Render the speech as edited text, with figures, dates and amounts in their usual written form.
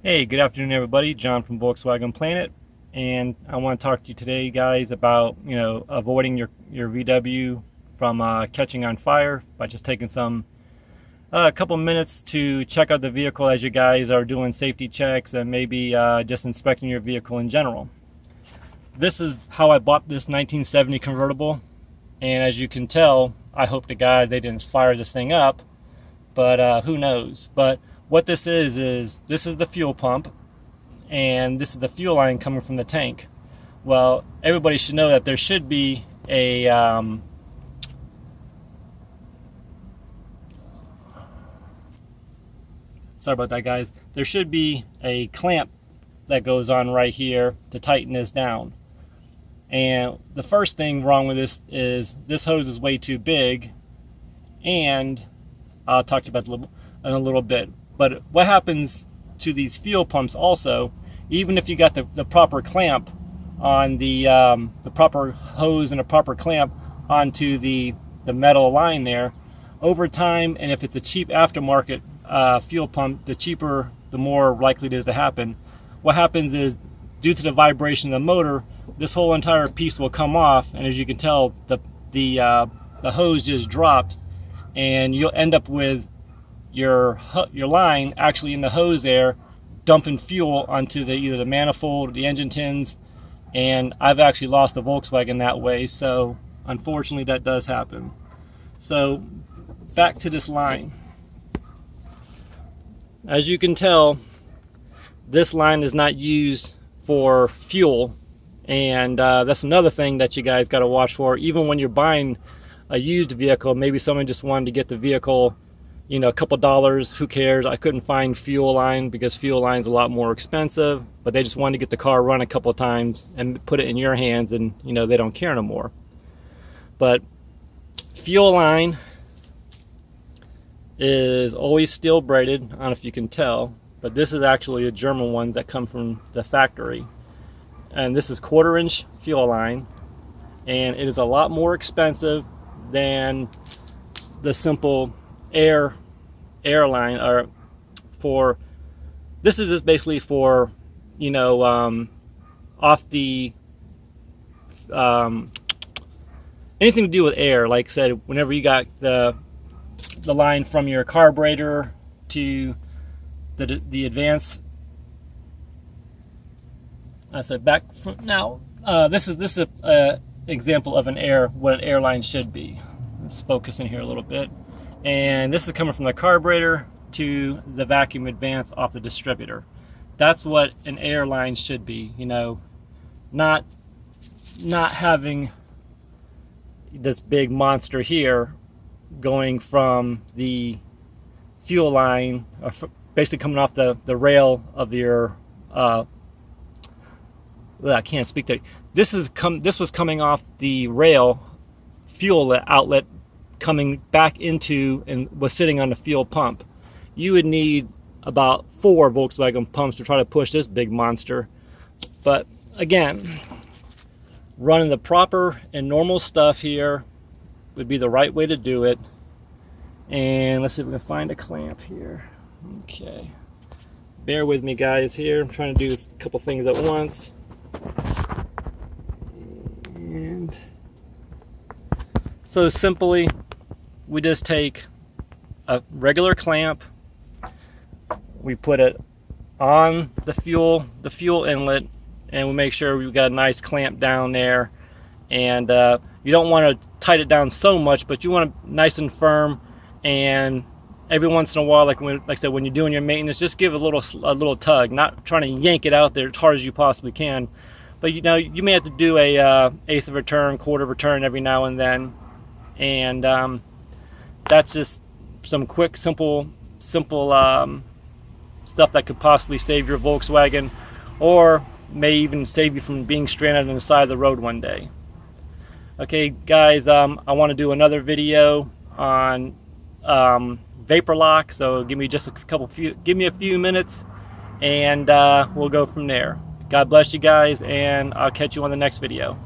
Hey, good afternoon, everybody. John from Volkswagen Planet, and I want to talk to you today, guys, about avoiding your VW from catching on fire by just taking a couple minutes to check out the vehicle as you guys are doing safety checks and maybe just inspecting your vehicle in general. This is how I bought this 1970 convertible, and as you can tell, I hope to God they didn't fire this thing up, but who knows? But what this is this is the fuel pump, and this is the fuel line coming from the tank. Well, everybody should know that there should be a sorry about that, guys. There should be a clamp that goes on right here to tighten this down. And the first thing wrong with this is this hose is way too big, and I'll talk to you about in a little bit. But what happens to these fuel pumps also, even if you got the proper clamp on the proper hose and a proper clamp onto the metal line there, over time, and if it's a cheap aftermarket fuel pump, the cheaper, the more likely it is to happen. What happens is, due to the vibration of the motor, this whole entire piece will come off, and as you can tell, the hose just dropped, and you'll end up with your line actually in the hose there, dumping fuel onto either the manifold or the engine tins, and I've actually lost a Volkswagen that way. So unfortunately that does happen. So back to this line. As you can tell, this line is not used for fuel, and that's another thing that you guys got to watch for. Even when you're buying a used vehicle, maybe someone just wanted to get the vehicle, a couple dollars, who cares? I couldn't find fuel line because fuel line's a lot more expensive, but they just wanted to get the car run a couple of times and put it in your hands, and they don't care no more. But fuel line is always steel braided. I don't know if you can tell, but this is actually a German one that come from the factory, and this is 1/4-inch fuel line, and it is a lot more expensive than the simple airline, or for this is just basically for off the anything to do with air. Like I said, whenever you got the line from your carburetor to the advance, I said back from now. This is a example of what an airline should be. Let's focus in here a little bit. And this is coming from the carburetor to the vacuum advance off the distributor. That's what an airline should be, not having this big monster here going from the fuel line, basically coming off the rail of your I can't speak to it. This was coming off the rail fuel outlet, coming back into and was sitting on the fuel pump. You would need about 4 Volkswagen pumps to try to push this big monster. But again, running the proper and normal stuff here would be the right way to do it. And let's see if we can find a clamp here. Okay, bear with me, guys, here. I'm trying to do a couple things at once. And so simply, we just take a regular clamp, we put it on the fuel inlet, and we make sure we've got a nice clamp down there. And you don't want to tighten it down so much, but you want it nice and firm. And every once in a while, like I said, when you're doing your maintenance, just give it a little tug, not trying to yank it out there as hard as you possibly can. But you may have to do a eighth of a turn, quarter of a turn every now and then. And that's just some quick, simple stuff that could possibly save your Volkswagen, or may even save you from being stranded on the side of the road one day. Okay, guys, I want to do another video on vapor lock, so give me a few minutes, and we'll go from there. God bless you guys, and I'll catch you on the next video.